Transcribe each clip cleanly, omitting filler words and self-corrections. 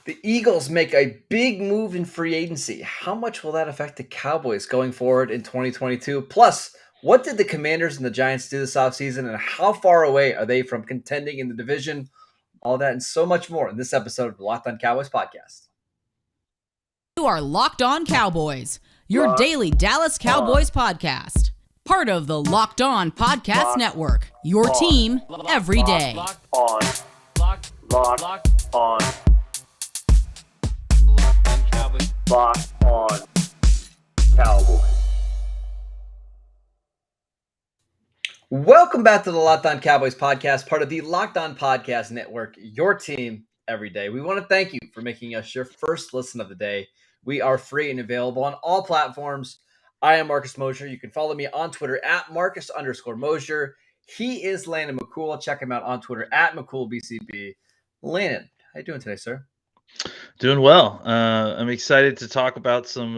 The Eagles make a big move in free agency. How much will that affect the Cowboys going forward in 2022? Plus, what did the Commanders and the Giants do this offseason, and how far away are they from contending in the division? All that and so much more in this episode of the Locked On Cowboys podcast. You are Locked On Cowboys, your daily Dallas Cowboys podcast. Part of the Locked On Podcast Network, your team every day. Locked On Cowboys. Locked On Cowboys. Welcome back to the Locked On Cowboys podcast, part of the Locked On Podcast Network, your team every day. We want to thank you for making us your first listen of the day. We are free and available on all platforms. I am Marcus Mosher. You can follow me on Twitter at Marcus_Mosher. He is Landon McCool. Check him out on Twitter at McCoolBCB. Landon, how you doing today, sir? Doing well. I'm excited to talk about some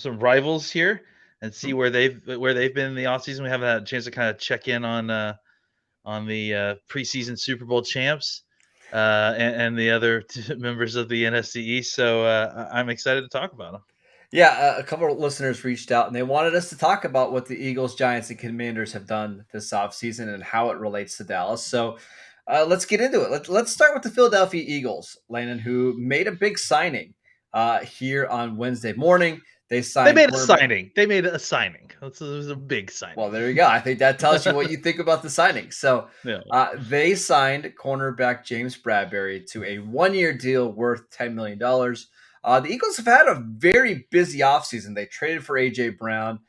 rivals here and see where they've been in the offseason. We haven't had a chance to kind of check in on the preseason Super Bowl champs and the other members of the NFC East. So I'm excited to talk about them. Yeah, a couple of listeners reached out and they wanted us to talk about what the Eagles, Giants, and Commanders have done this offseason and how it relates to Dallas. So let's get into it. Let's start with the Philadelphia Eagles, Landon, who made a big signing here on Wednesday morning. They made a signing. It was a big signing. Well, there you go. I think that tells you what you think about the signing. So they signed cornerback James Bradberry to a one-year deal worth $10 million. The Eagles have had a very busy offseason. They traded for A.J. Brown.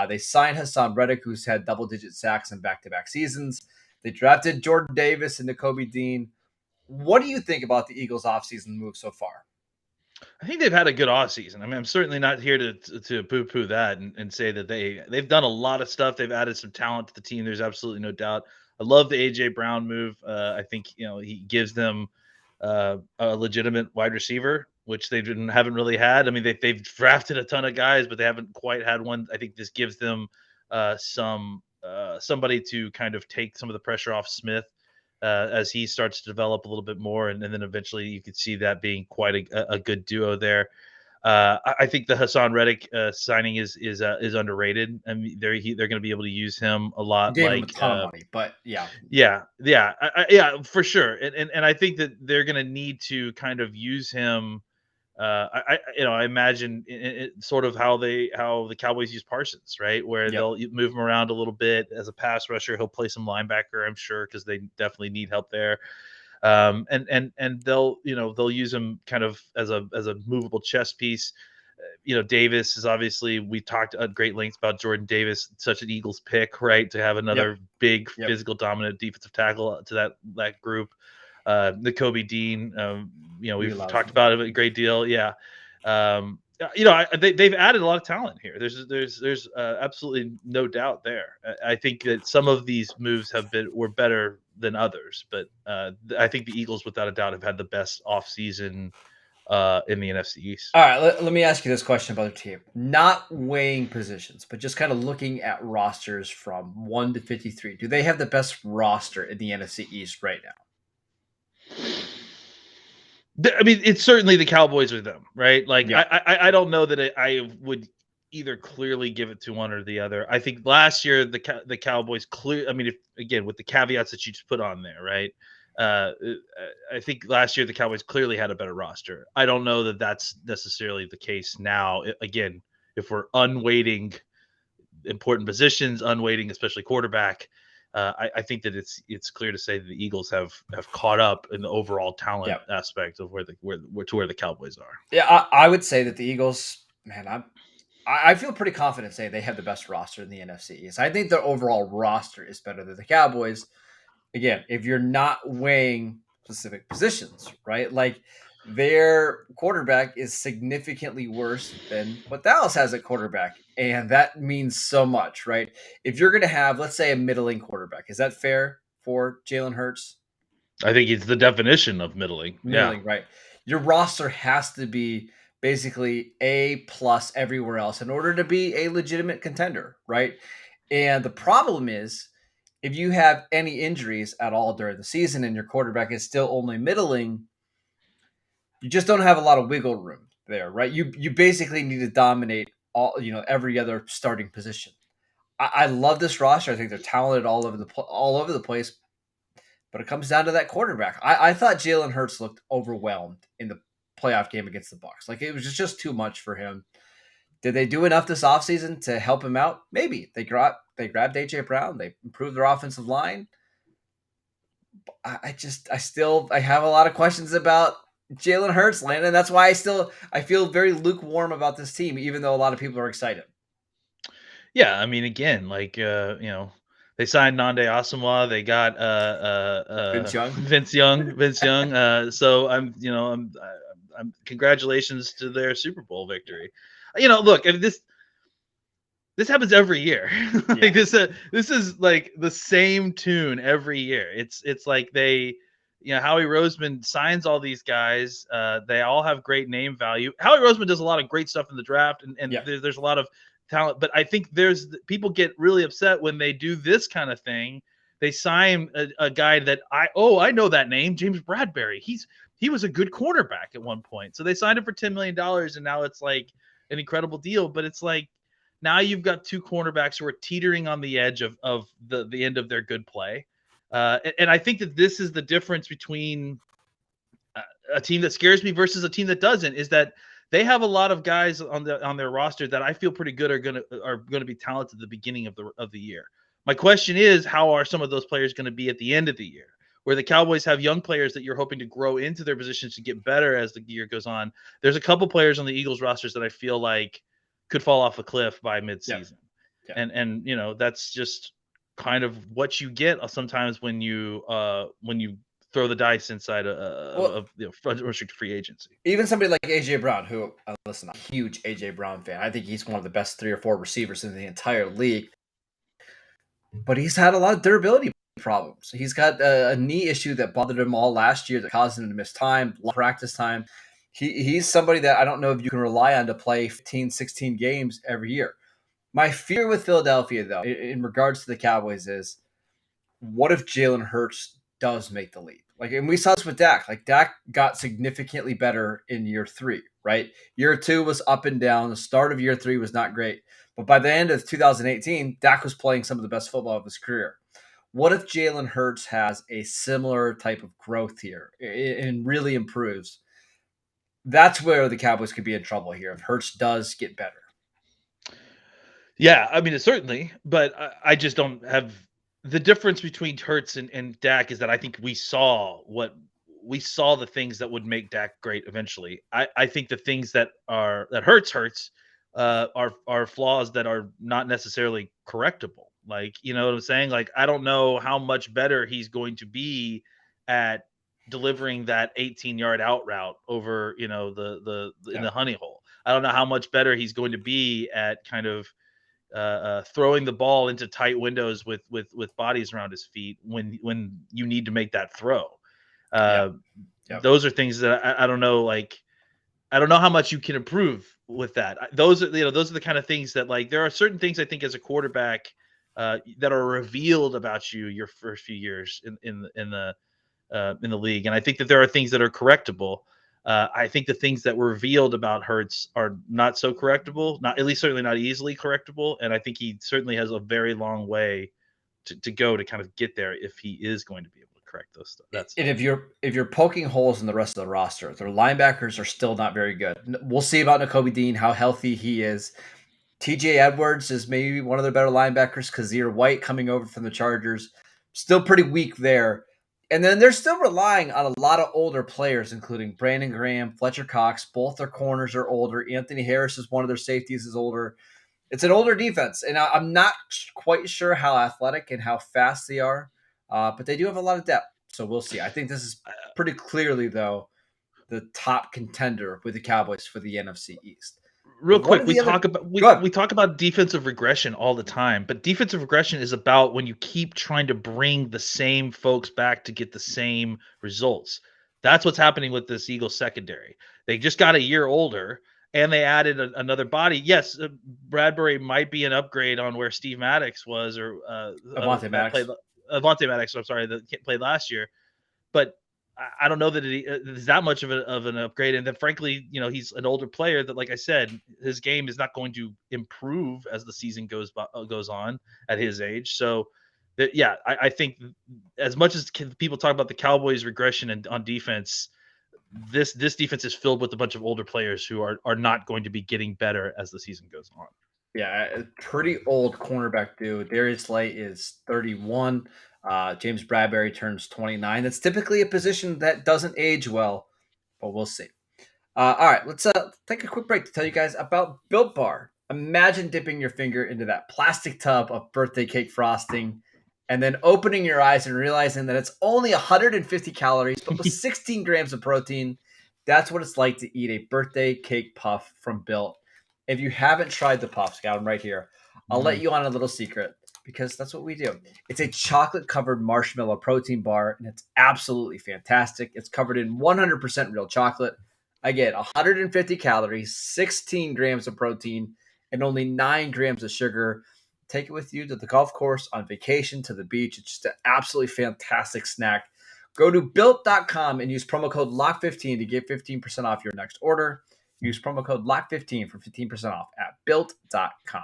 They signed Hassan Reddick, who's had double-digit sacks in back-to-back seasons. They drafted Jordan Davis and Nakobe Dean. What do you think about the Eagles' offseason move so far? I think they've had a good offseason. I mean, I'm certainly not here to poo-poo that and say that they've done a lot of stuff. They've added some talent to the team. There's absolutely no doubt. I love the A.J. Brown move. I think he gives them a legitimate wide receiver, which they haven't really had. I mean, they've drafted a ton of guys, but they haven't quite had one. I think this gives them somebody to kind of take some of the pressure off Smith as he starts to develop a little bit more, and then eventually you could see that being quite a good duo there. I think the Hassan Reddick signing is underrated. I mean, they're going to be able to use him a lot. Gave him a ton of money, but yeah, for sure. And I think that they're going to need to kind of use him. I imagine sort of how the Cowboys use Parsons, right? Where they'll move him around a little bit as a pass rusher. He'll play some linebacker, I'm sure, because they definitely need help there. And they'll use him kind of as a movable chess piece. Davis is obviously, we talked at great lengths about Jordan Davis, such an Eagles pick, right? To have another big physical dominant defensive tackle to that group. Nakobe Dean, we've talked about it a great deal. Yeah. They've added a lot of talent here. There's absolutely no doubt there. I think that some of these moves were better than others, but I think the Eagles, without a doubt, have had the best offseason in the NFC East. All right, let me ask you this question about the team. Not weighing positions, but just kind of looking at rosters from 1 to 53. Do they have the best roster in the NFC East right now? I mean, it's certainly the Cowboys or them, right? Like, I don't know that I would either clearly give it to one or the other. I think last year the Cowboys I mean, with the caveats that you just put on there, right? I think last year the Cowboys clearly had a better roster. I don't know that that's necessarily the case now. Again, if we're unweighting important positions, unweighting especially quarterback, I think that it's clear to say that the Eagles have caught up in the overall talent aspect of where the Cowboys are. Yeah, I would say that the Eagles, man, I feel pretty confident saying they have the best roster in the NFC East. I think their overall roster is better than the Cowboys. Again, if you're not weighing specific positions, right? Like, their quarterback is significantly worse than what Dallas has at quarterback. And that means so much, right? If you're going to have, let's say, a middling quarterback, is that fair for Jalen Hurts? I think it's the definition of middling. Middling, right? Your roster has to be basically A+ everywhere else in order to be a legitimate contender, right? And the problem is, if you have any injuries at all during the season and your quarterback is still only middling, You just don't have a lot of wiggle room there, right? You basically need to dominate every other starting position. I love this roster. I think they're talented all over the place, but it comes down to that quarterback. I thought Jalen Hurts looked overwhelmed in the playoff game against the Bucs. Like, it was just too much for him. Did they do enough this offseason to help him out? Maybe. They grabbed AJ Brown. They improved their offensive line. I have a lot of questions about Jalen Hurts, Landon. That's why I feel very lukewarm about this team, even though a lot of people are excited. Yeah, I mean, again, like they signed Nande Asamoah. They got Vince Young. So I'm congratulations to their Super Bowl victory. Look, if this happens every year. Like this is like the same tune every year. It's like they, Howie Roseman signs all these guys. They all have great name value. Howie Roseman does a lot of great stuff in the draft, and there's a lot of talent. But I think people get really upset when they do this kind of thing. They sign a guy that I know that name, James Bradbury. He was a good cornerback at one point. So they signed him for $10 million, and now it's like an incredible deal. But it's like, now you've got two cornerbacks who are teetering on the edge of the end of their good play. And I think that this is the difference between a team that scares me versus a team that doesn't, is that they have a lot of guys on their roster that I feel pretty good are gonna be talented at the beginning of the year. My question is, how are some of those players going to be at the end of the year? Where the Cowboys have young players that you're hoping to grow into their positions to get better as the year goes on. There's a couple players on the Eagles rosters that I feel like could fall off a cliff by midseason. Yeah. And that's just kind of what you get sometimes when you throw the dice inside of restricted free agency. Even somebody like AJ Brown, who listen, I'm a huge AJ Brown fan. I think he's one of the best 3 or 4 receivers in the entire league. But he's had a lot of durability problems. He's got a knee issue that bothered him all last year that caused him to miss time, practice time. He's somebody that I don't know if you can rely on to play 15, 16 games every year. My fear with Philadelphia, though, in regards to the Cowboys is, what if Jalen Hurts does make the leap? Like, and we saw this with Dak. Like, Dak got significantly better in year 3, right? Year 2 was up and down. The start of year 3 was not great. But by the end of 2018, Dak was playing some of the best football of his career. What if Jalen Hurts has a similar type of growth here and really improves? That's where the Cowboys could be in trouble here if Hurts does get better. Yeah, I mean, certainly, but I just don't have the difference between Hurts and Dak is that I think we saw the things that would make Dak great eventually. I think the things that hurts are flaws that are not necessarily correctable. Like, you know what I'm saying? Like, I don't know how much better he's going to be at delivering that 18-yard out route over, in the honey hole. I don't know how much better he's going to be at kind of throwing the ball into tight windows with bodies around his feet when you need to make that throw. Those are things that I don't know. Like, I don't know how much you can improve with that. Those are the kind of things that, like, there are certain things I think as a quarterback that are revealed about you your first few years in the league, and I think that there are things that are correctable. I think the things that were revealed about Hurts are not so correctable, certainly not easily correctable, and I think he certainly has a very long way to go to kind of get there if he is going to be able to correct those stuff. And if you're poking holes in the rest of the roster, their linebackers are still not very good. We'll see about Nakobe Dean, how healthy he is. TJ Edwards is maybe one of their better linebackers. Kazir White coming over from the Chargers, still pretty weak there. And then they're still relying on a lot of older players, including Brandon Graham, Fletcher Cox. Both their corners are older. Anthony Harris is one of their safeties is older. It's an older defense, and I'm not quite sure how athletic and how fast they are, but they do have a lot of depth. So we'll see. I think this is pretty clearly, though, the top contender with the Cowboys for the NFC East. Real quick, we talk about defensive regression all the time, but defensive regression is about when you keep trying to bring the same folks back to get the same results. That's what's happening with this Eagles secondary. They just got a year older, and they added another body. Yes, Bradbury might be an upgrade on where Steve Maddox was, or Avonte Maddox. Avonte Maddox. I'm sorry, that played last year, but I don't know that it is that much of an upgrade. And then, frankly, he's an older player that, like I said, his game is not going to improve as the season goes on at his age. So, I think as much as people talk about the Cowboys' regression and on defense, this defense is filled with a bunch of older players who are not going to be getting better as the season goes on. Yeah, a pretty old cornerback dude. Darius Slay is 31. James Bradbury turns 29. That's typically a position that doesn't age well, but we'll see. All right, let's take a quick break to tell you guys about Built Bar. Imagine dipping your finger into that plastic tub of birthday cake frosting and then opening your eyes and realizing that it's only 150 calories, but with 16 grams of protein. That's what it's like to eat a birthday cake puff from Built. If you haven't tried the puffs, got them right here. I'll let you on a little secret because that's what we do. It's a chocolate-covered marshmallow protein bar, and it's absolutely fantastic. It's covered in 100% real chocolate. Again, 150 calories, 16 grams of protein, and only 9 grams of sugar. Take it with you to the golf course, on vacation, to the beach. It's just an absolutely fantastic snack. Go to Built.com and use promo code LOCK15 to get 15% off your next order. Use promo code LOCK15 for 15% off at Built.com.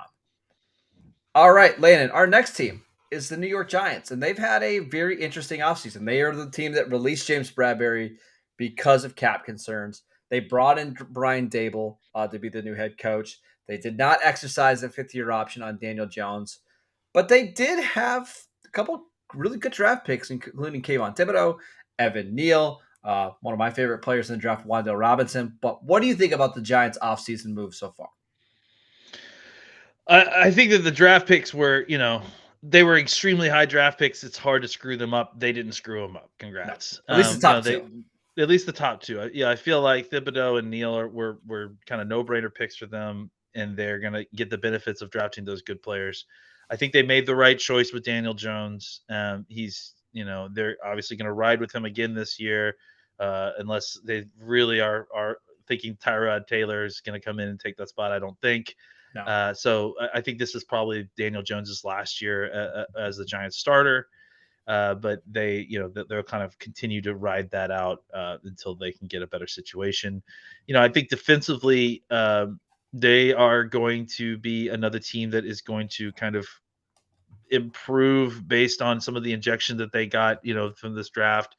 All right, Landon, our next team is the New York Giants, and they've had a very interesting offseason. They are the team that released James Bradbury because of cap concerns. They brought in Brian Dable to be the new head coach. They did not exercise the fifth-year option on Daniel Jones, but they did have a couple really good draft picks, including Kayvon Thibodeau, Evan Neal, one of my favorite players in the draft, Wan'Dale Robinson. But what do you think about the Giants' offseason move so far? I think that the draft picks were, they were extremely high draft picks. It's hard to screw them up. They didn't screw them up. Congrats. No, at least the top two. At least the top two. Yeah, I feel like Thibodeau and Neal were kind of no-brainer picks for them, and they're going to get the benefits of drafting those good players. I think they made the right choice with Daniel Jones. He's, they're obviously going to ride with him again this year, unless they really are thinking Tyrod Taylor is going to come in and take that spot. I don't think. No. So I think this is probably Daniel Jones's last year as the Giants starter. But they'll kind of continue to ride that out until they can get a better situation. I think defensively, they are going to be another team that is going to kind of improve based on some of the injection that they got, from this draft.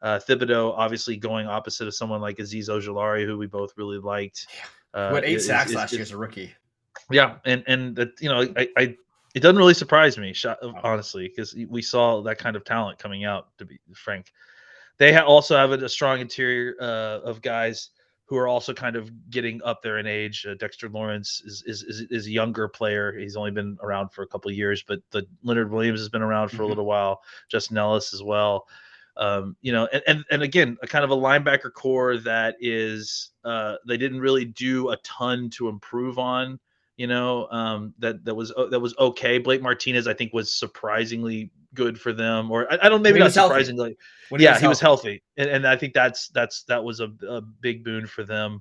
Thibodeau obviously going opposite of someone like Azeez Ojulari, who we both really liked. What 8 sacks last year as a rookie. Yeah, and that it doesn't really surprise me, honestly, because we saw that kind of talent coming out. To be frank, they also have a strong interior of guys who are also kind of getting up there in age. Dexter Lawrence is a younger player. He's only been around for a couple of years, but Leonard Williams has been around for a little while. Justin Ellis as well. And again, a kind of a linebacker core that is they didn't really do a ton to improve on. That was okay. Blake Martinez, I think, was surprisingly good for them, or I don't, maybe not surprisingly. He was healthy, and I think that was a big boon for them.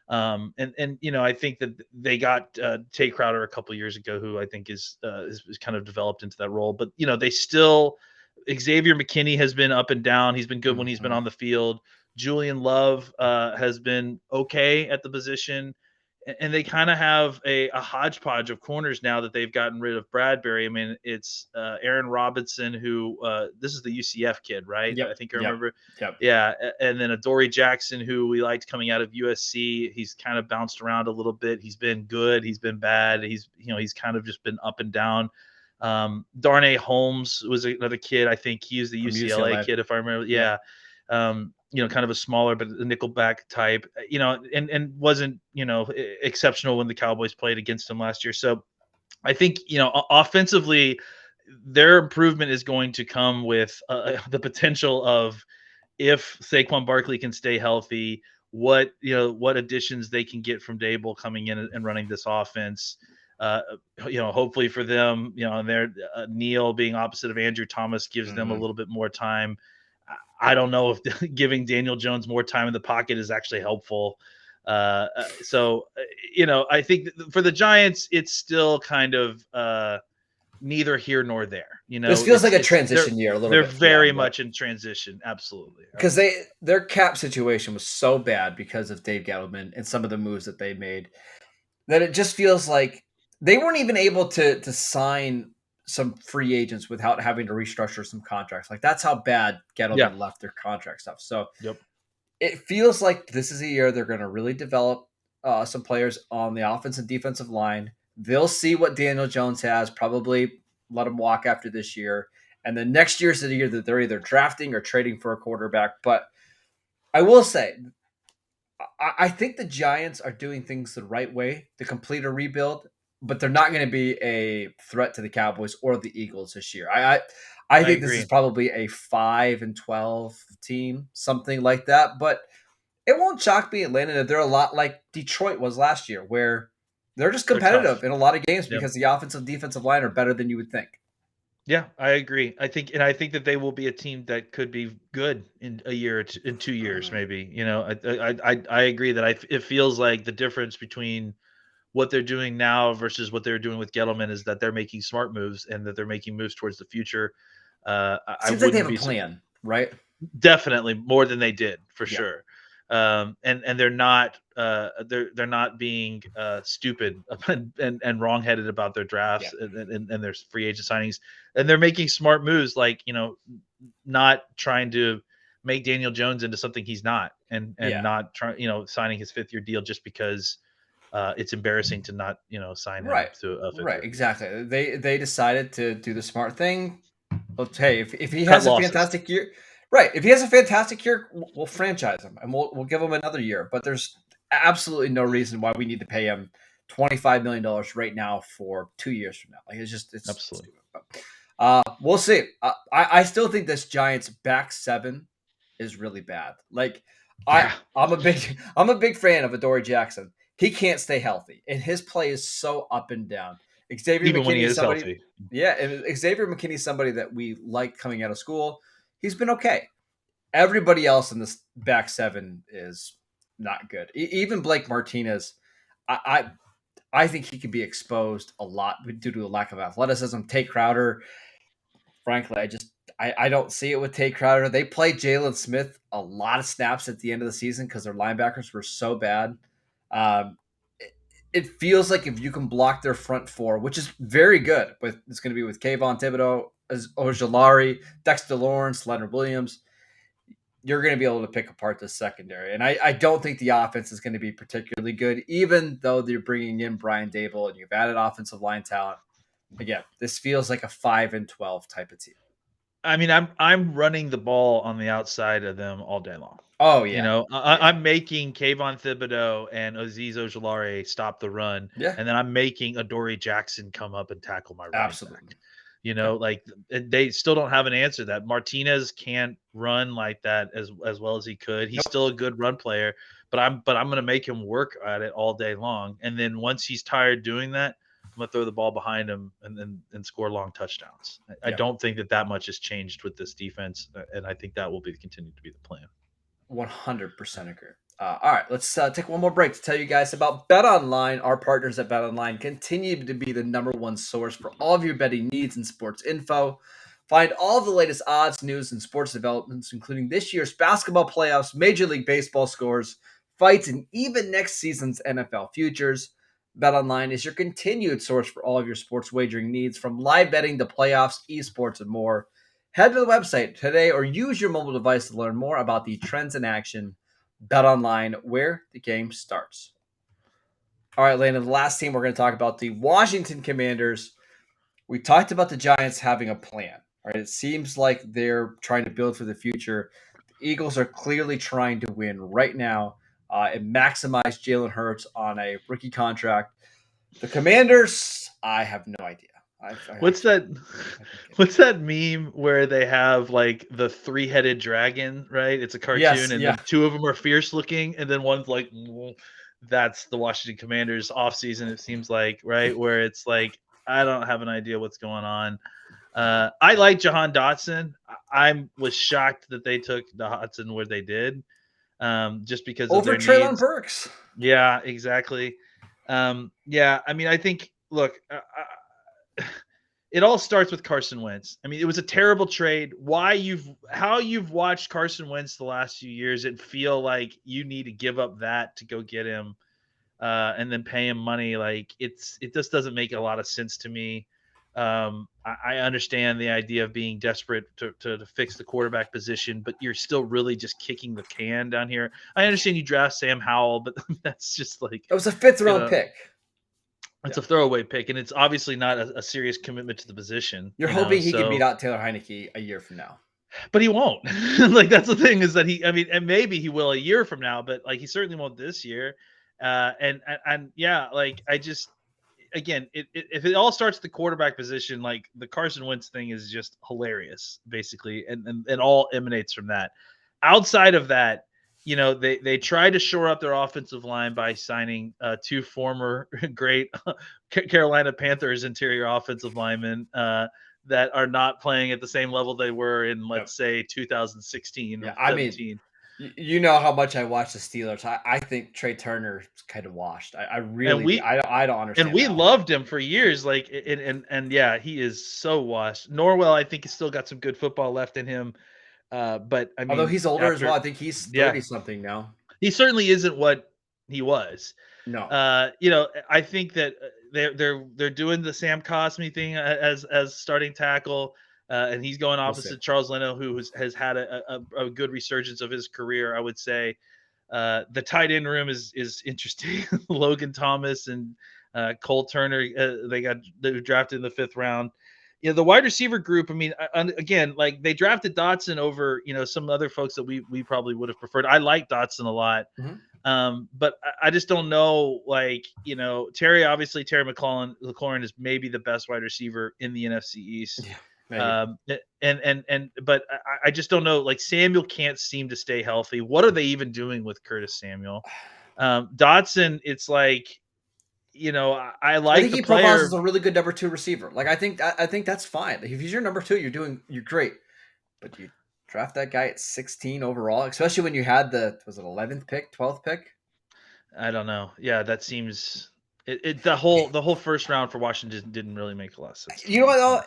I think that they got Tay Crowder a couple years ago, who I think is kind of developed into that role. But they still, Xavier McKinney has been up and down. He's been good when he's been on the field. Julian Love has been okay at the position. And they kind of have a hodgepodge of corners now that they've gotten rid of Bradbury. I mean, it's Aaron Robinson, who this is the UCF kid, right? Yep. I think I remember. Yep. Yeah. And then Adoree Jackson, who we liked coming out of USC. He's kind of bounced around a little bit. He's been good. He's been bad. He's kind of just been up and down. Darnay Holmes was another kid. I think he was the UCLA kid, if I remember. Yeah. Kind of a smaller, but a nickelback type, and wasn't, exceptional when the Cowboys played against him last year. So I think, offensively, their improvement is going to come with the potential of, if Saquon Barkley can stay healthy, what additions they can get from Dable coming in and running this offense. Hopefully for them, and their Neal being opposite of Andrew Thomas gives them a little bit more time. I don't know if giving Daniel Jones more time in the pocket is actually helpful. So I think for the Giants, it's still kind of neither here nor there. This feels like a transition year a little they're bit. very much in transition. Absolutely. Because their cap situation was so bad because of Dave Gettleman and some of the moves that they made that it just feels like they weren't even able to sign some free agents without having to restructure some contracts. Like that's how bad Gettleman left their contract stuff. So it feels like this is a year they're going to really develop some players on the offense and defensive line. They'll see what Daniel Jones has, probably let him walk after this year. And then next year's the year that they're either drafting or trading for a quarterback. But I will say, I think the Giants are doing things the right way to complete a rebuild, but they're not going to be a threat to the Cowboys or the Eagles this year. I think this is probably a 5-12 team, something like that. But it won't shock me, Landon, that they're a lot like Detroit was last year, where they're just competitive in a lot of games because the offensive defensive line are better than you would think. Yeah, I agree. I think that they will be a team that could be good in a year, in 2 years, maybe. I agree that it feels like the difference between what they're doing now versus what they're doing with Gettleman is that they're making smart moves and that they're making moves towards the future. Seems like they have a plan, right? Definitely more than they did, for sure. And they're not they're not being stupid and wrongheaded about their drafts and their free agent signings, and they're making smart moves, like not trying to make Daniel Jones into something he's not, and not trying signing his 5th-year deal just because it's embarrassing to not sign him to a 5th year. Exactly. They decided to do the smart thing. But hey, if he has a fantastic year. Right. If he has a fantastic year, we'll franchise him and we'll give him another year. But there's absolutely no reason why we need to pay him $25 million right now for 2 years from now. Like it's absolutely. We'll see. I still think this Giants back 7 is really bad. Like I'm a big fan of Adoree Jackson. He can't stay healthy, and his play is so up and down. Even when he is healthy. Yeah, and Xavier McKinney is somebody that we like coming out of school. He's been okay. Everybody else in this back 7 is not good. Even Blake Martinez, I think he could be exposed a lot due to a lack of athleticism. Tate Crowder, frankly, I don't see it with Tate Crowder. They played Jalen Smith a lot of snaps at the end of the season because their linebackers were so bad. It feels like if you can block their front 4, which is very good, but it's going to be with Kayvon Thibodeau, Ojulari, Dexter Lawrence, Leonard Williams, you're going to be able to pick apart the secondary. And I don't think the offense is going to be particularly good, even though they're bringing in Brian Dable and you've added offensive line talent. Again, this feels like a 5-12 type of team. I mean, I'm running the ball on the outside of them all day long. Oh, yeah. I'm making Kayvon Thibodeau and Azeez Ojulari stop the run. Yeah. And then I'm making Adoree Jackson come up and tackle my right Absolutely. back. Like they still don't have an answer to that. Martinez can't run like that as well as he could. He's still a good run player, but I'm going to make him work at it all day long. And then once he's tired doing that, I'm going to throw the ball behind him and score long touchdowns. I don't think that much has changed with this defense, and I think that will continue to be the plan. 100% agree. All right, let's take one more break to tell you guys about BetOnline. Our partners at BetOnline continue to be the number one source for all of your betting needs and sports info. Find all of the latest odds, news, and sports developments, including this year's basketball playoffs, Major League Baseball scores, fights, and even next season's NFL futures. BetOnline is your continued source for all of your sports wagering needs, from live betting to playoffs, esports, and more. Head to the website today or use your mobile device to learn more about the trends in action. BetOnline, where the game starts. All right, Landon, the last team we're going to talk about, the Washington Commanders. We talked about the Giants having a plan. Right? It seems like they're trying to build for the future. The Eagles are clearly trying to win right now and maximize Jalen Hurts on a rookie contract. The Commanders, I have no idea. What's that meme where they have like the 3-headed dragon, right? It's a cartoon, then 2 of them are fierce looking, and then one's like, that's the Washington Commanders offseason, it seems like, right? Where it's like, I don't have an idea what's going on. I like Jahan Dotson. I was shocked that they took Dotson where they did, just because over of their Treylon needs. Burks. Yeah, exactly. I mean, I think, look, it all starts with Carson Wentz. I mean, it was a terrible trade. How you've watched Carson Wentz the last few years, it feel like you need to give up that to go get him, and then pay him money. Like it just doesn't make a lot of sense to me. I understand the idea of being desperate to fix the quarterback position, but you're still really just kicking the can down here. I understand you draft Sam Howell, but that's just like It was a 5th-round pick. It's a throwaway pick, and it's obviously not a serious commitment to the position. You're hoping he can beat out Taylor Heineke a year from now. But he won't. Like, that's the thing, is that and maybe he will a year from now, but like he certainly won't this year. And yeah, like I just, again, if it all starts at the quarterback position, like the Carson Wentz thing is just hilarious, basically, and all emanates from that. Outside of that, they tried to shore up their offensive line by signing 2 former great Carolina Panthers interior offensive linemen that are not playing at the same level they were in, let's say, 2016 or 2017. I mean, you know how much I watch the Steelers. I think Trey Turner's kind of washed. I really, I don't understand. And we loved him for years. Like, and yeah, he is so washed. Norwell, I think, he's still got some good football left in him. But I mean, although he's older as well, I think he's 30 something now. He certainly isn't what he was. No. I think that they're doing the Sam Cosmi thing as starting tackle, and he's going opposite Charles Leno, who has had a good resurgence of his career, I would say. The tight end room is interesting. Logan Thomas and Cole Turner, they drafted in the 5th round. The wide receiver group, I mean, again, like they drafted Dotson over, some other folks that we probably would have preferred. I like Dotson a lot. Mm-hmm. But I just don't know, like, Terry McLaurin is maybe the best wide receiver in the NFC East. Yeah, but I just don't know. Like, Samuel can't seem to stay healthy. What are they even doing with Curtis Samuel? Dotson, it's like, I like think he profiles as a really good number 2 receiver. Like, I think that's fine. Like, if he's your number 2, you're great. But you draft that guy at 16 overall, especially when you had was it 11th pick, 12th pick? I don't know. Yeah, that seems the whole first round for Washington didn't really make a lot of sense. You know what, though?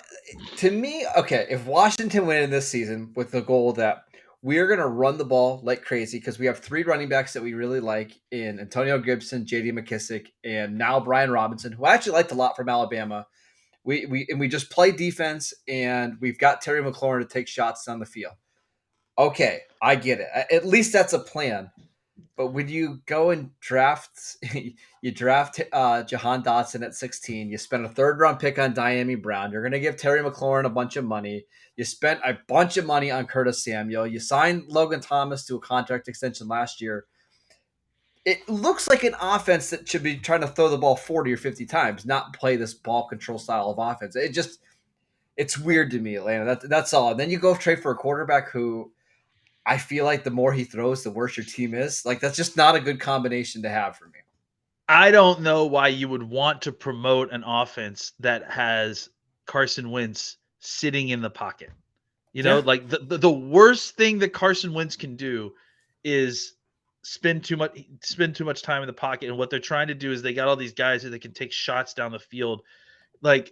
To me, okay, if Washington win in this season with the goal that we're going to run the ball like crazy, because we have 3 running backs that we really like in Antonio Gibson, J.D. McKissick, and now Brian Robinson, who I actually liked a lot from Alabama. We just play defense, and we've got Terry McLaurin to take shots on the field. Okay, I get it. At least that's a plan. But when you go and draft Jahan Dotson at 16, you spend a 3rd-round pick on Diami Brown. You're going to give Terry McLaurin a bunch of money. You spent a bunch of money on Curtis Samuel. You signed Logan Thomas to a contract extension last year. It looks like an offense that should be trying to throw the ball 40 or 50 times, not play this ball control style of offense. It's weird to me, Atlanta. That's all. And then you go trade for a quarterback who I feel like the more he throws, the worse your team is. Like, that's just not a good combination to have for me. I don't know why you would want to promote an offense that has Carson Wentz sitting in the pocket. Like the worst thing that Carson Wentz can do is spend too much time in the pocket. And what they're trying to do is they got all these guys that can take shots down the field. Like,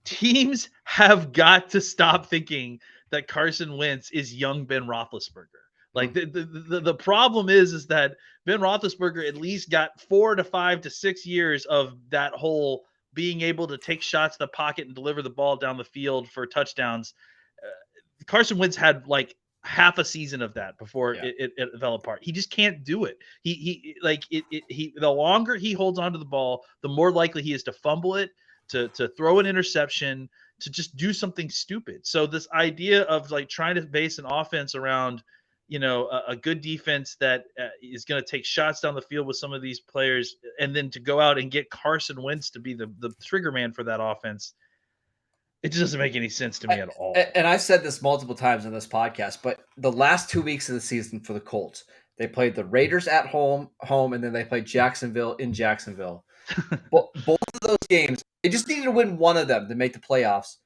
teams have got to stop thinking that Carson Wentz is young Ben Roethlisberger. Like, the problem is that Ben Roethlisberger at least got 4 to 5 to 6 years of that whole being able to take shots in the pocket and deliver the ball down the field for touchdowns. Carson Wentz had like half a season of that before it fell apart. He just can't do it. He the longer he holds onto the ball, the more likely he is to fumble it, to throw an interception, to just do something stupid. So this idea of like trying to base an offense around, a good defense that is going to take shots down the field with some of these players, and then to go out and get Carson Wentz to be the trigger man for that offense, it just doesn't make any sense to me at all. And I've said this multiple times on this podcast, but the last 2 weeks of the season for the Colts, they played the Raiders at home, and then they played Jacksonville in Jacksonville. Both of those games, they just needed to win one of them to make the playoffs.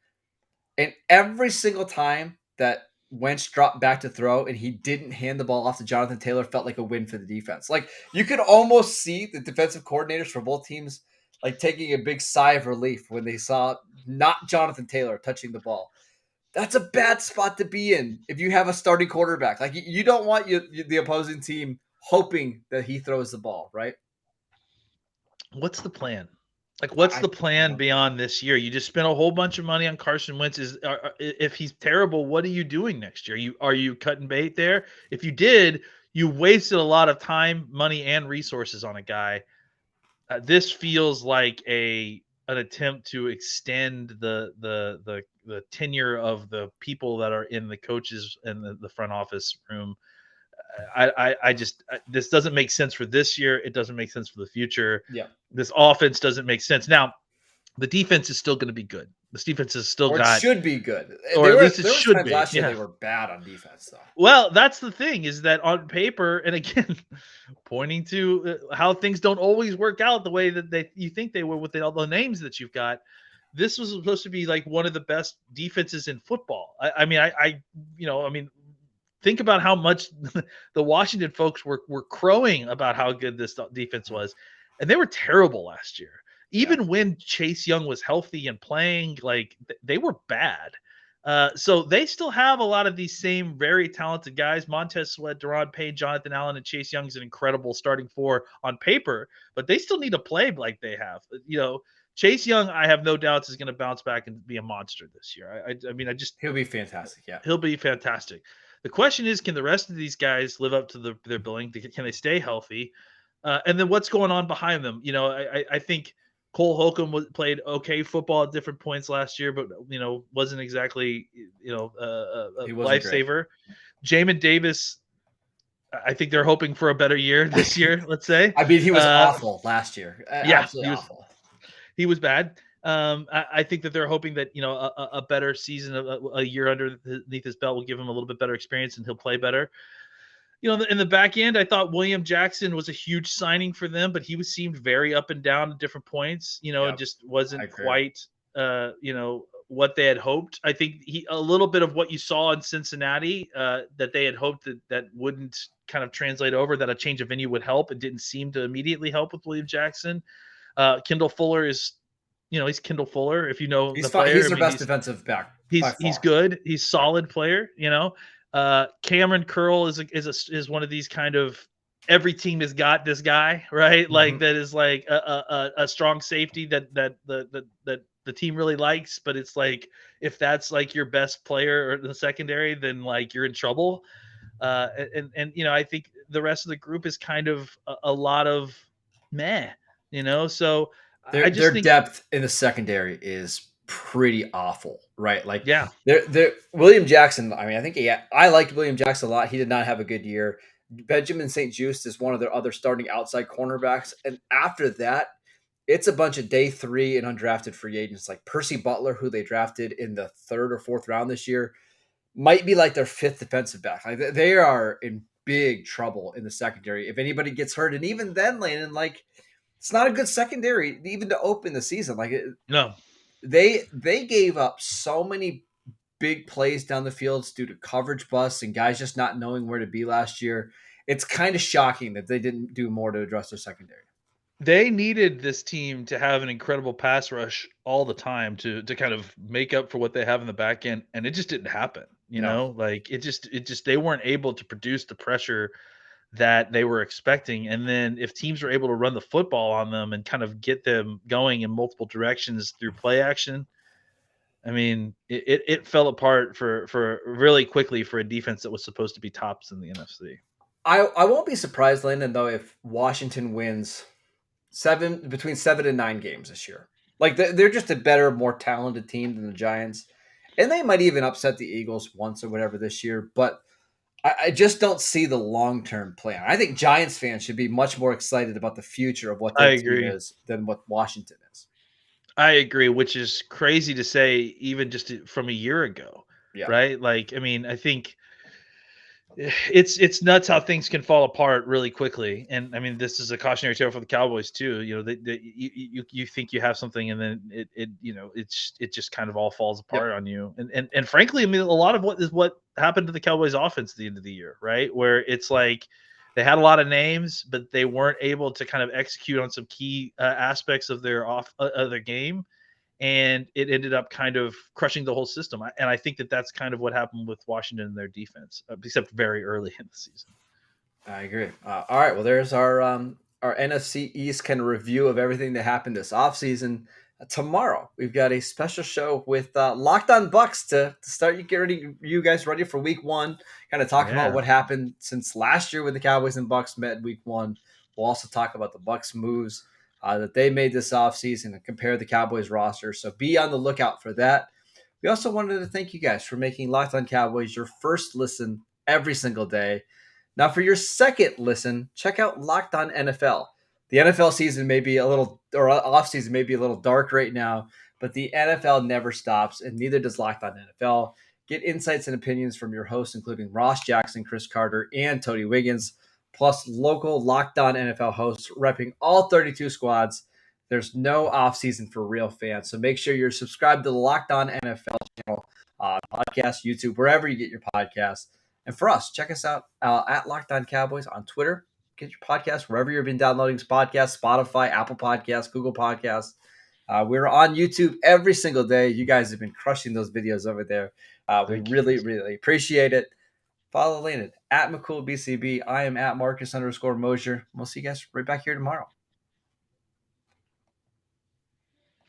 And every single time that Wentz dropped back to throw and he didn't hand the ball off to Jonathan Taylor, felt like a win for the defense. Like, you could almost see the defensive coordinators for both teams like taking a big sigh of relief when they saw not Jonathan Taylor touching the ball. That's a bad spot to be in if you have a starting quarterback. Like you don't want the opposing team hoping that he throws the ball, right? What's the plan? Like, what's the plan I beyond this year? You just spent a whole bunch of money on Carson Wentz. If he's terrible, what are you doing next year? Are you cutting bait there? If you did, you wasted a lot of time, money, and resources on a guy. This feels like an attempt to extend the tenure of the people that are in the coaches and the front office room. This doesn't make sense for this year. It doesn't make sense for the future. Yeah. This offense doesn't make sense. Now, the defense is still going to be good. This defense has still or got, it should be good, or at least it should be. Last year they were bad on defense, though. Well, that's the thing, is that on paper, and again, pointing to how things don't always work out the way that you think they will with all the names that you've got. This was supposed to be like one of the best defenses in football. I mean, think about how much the Washington folks were crowing about how good this defense was, and they were terrible last year. Even when Chase Young was healthy and playing, like they were bad. So they still have a lot of these same very talented guys. Montez Sweat, Deron Payne, Jonathan Allen, and Chase Young is an incredible starting four on paper, but they still need to play like they have. Chase Young, I have no doubts, is going to bounce back and be a monster this year. He'll be fantastic. Yeah, he'll be fantastic. The question is, can the rest of these guys live up to their billing? Can they stay healthy? And then what's going on behind them? I think Cole Holcomb played okay football at different points last year, but wasn't exactly a lifesaver. Jamin Davis, I think they're hoping for a better year this year. Let's say. I mean, he was awful last year. Absolutely awful. He was bad. I think that they're hoping that a better season, a year underneath his belt will give him a little bit better experience and he'll play better. In the back end, I thought William Jackson was a huge signing for them, but he seemed very up and down at different points. It just wasn't quite, what they had hoped. I think a little bit of what you saw in Cincinnati that they had hoped that wouldn't kind of translate over, that a change of venue would help. It didn't seem to immediately help with William Jackson. Kendall Fuller is, he's Kendall Fuller. If you know he's the player, he's their best defensive back. He's good. He's a solid player. Cameron Curl is one of these kind of, every team has got this guy, right? Mm-hmm. Like that is like a strong safety that the team really likes, but it's like, if that's like your best player in the secondary, then like you're in trouble. And I think the rest of the group is kind of a lot of meh, so their depth in the secondary is pretty awful, right? Like, yeah, William Jackson. I mean, I think I liked William Jackson a lot. He did not have a good year. Benjamin St-Juste is one of their other starting outside cornerbacks, and after that, it's a bunch of day 3 and undrafted free agents like Percy Butler, who they drafted in the 3rd or 4th round this year, might be like their 5th defensive back. Like they are in big trouble in the secondary if anybody gets hurt, and even then, Landon, like it's not a good secondary even to open the season. Like no. They gave up so many big plays down the field due to coverage busts and guys just not knowing where to be last year. It's kind of shocking that they didn't do more to address their secondary. They needed this team to have an incredible pass rush all the time to kind of make up for what they have in the back end, and it just didn't happen. Like it just they weren't able to produce the pressure that they were expecting. And then if teams were able to run the football on them and kind of get them going in multiple directions through play action, I mean, it fell apart for really quickly for a defense that was supposed to be tops in the NFC. I won't be surprised, Landon, though, if Washington wins between 7 and 9 games this year. Like they're just a better, more talented team than the Giants. And they might even upset the Eagles once or whatever this year, but I just don't see the long-term plan. I think Giants fans should be much more excited about the future of what their team is than what Washington is. I agree, which is crazy to say even just from a year ago, right? Like, I mean, I think it's nuts how things can fall apart really quickly. And I mean, this is a cautionary tale for the Cowboys too. You think you have something, and then it just kind of all falls apart on you. And frankly, I mean, a lot of what happened to the Cowboys offense at the end of the year, right? Where it's like they had a lot of names, but they weren't able to kind of execute on some key aspects of their game, and it ended up kind of crushing the whole system. And I think that that's kind of what happened with Washington and their defense, except very early in the season. I agree. All right, well, there's our NFC East kind of review of everything that happened this offseason. Tomorrow, we've got a special show with Locked On Bucks to start you guys ready for Week 1. Kind of talk about what happened since last year when the Cowboys and Bucks met in Week 1. We'll also talk about the Bucks moves that they made this offseason and compare the Cowboys roster. So be on the lookout for that. We also wanted to thank you guys for making Locked On Cowboys your first listen every single day. Now, for your second listen, check out Locked On NFL. The NFL season may be off season may be a little dark right now, but the NFL never stops, and neither does Locked On NFL. Get insights and opinions from your hosts, including Ross Jackson, Chris Carter, and Tony Wiggins, plus local Locked On NFL hosts repping all 32 squads. There's no off season for real fans, so make sure you're subscribed to the Locked On NFL channel, podcast, YouTube, wherever you get your podcasts. And for us, check us out at Locked On Cowboys on Twitter. Get your podcast wherever you've been downloading podcasts, Spotify, Apple Podcasts, Google Podcasts. We're on YouTube every single day. You guys have been crushing those videos over there. We really, really appreciate it. Follow Landon at McCool BCB. I am at Marcus _Mosher. We'll see you guys right back here tomorrow.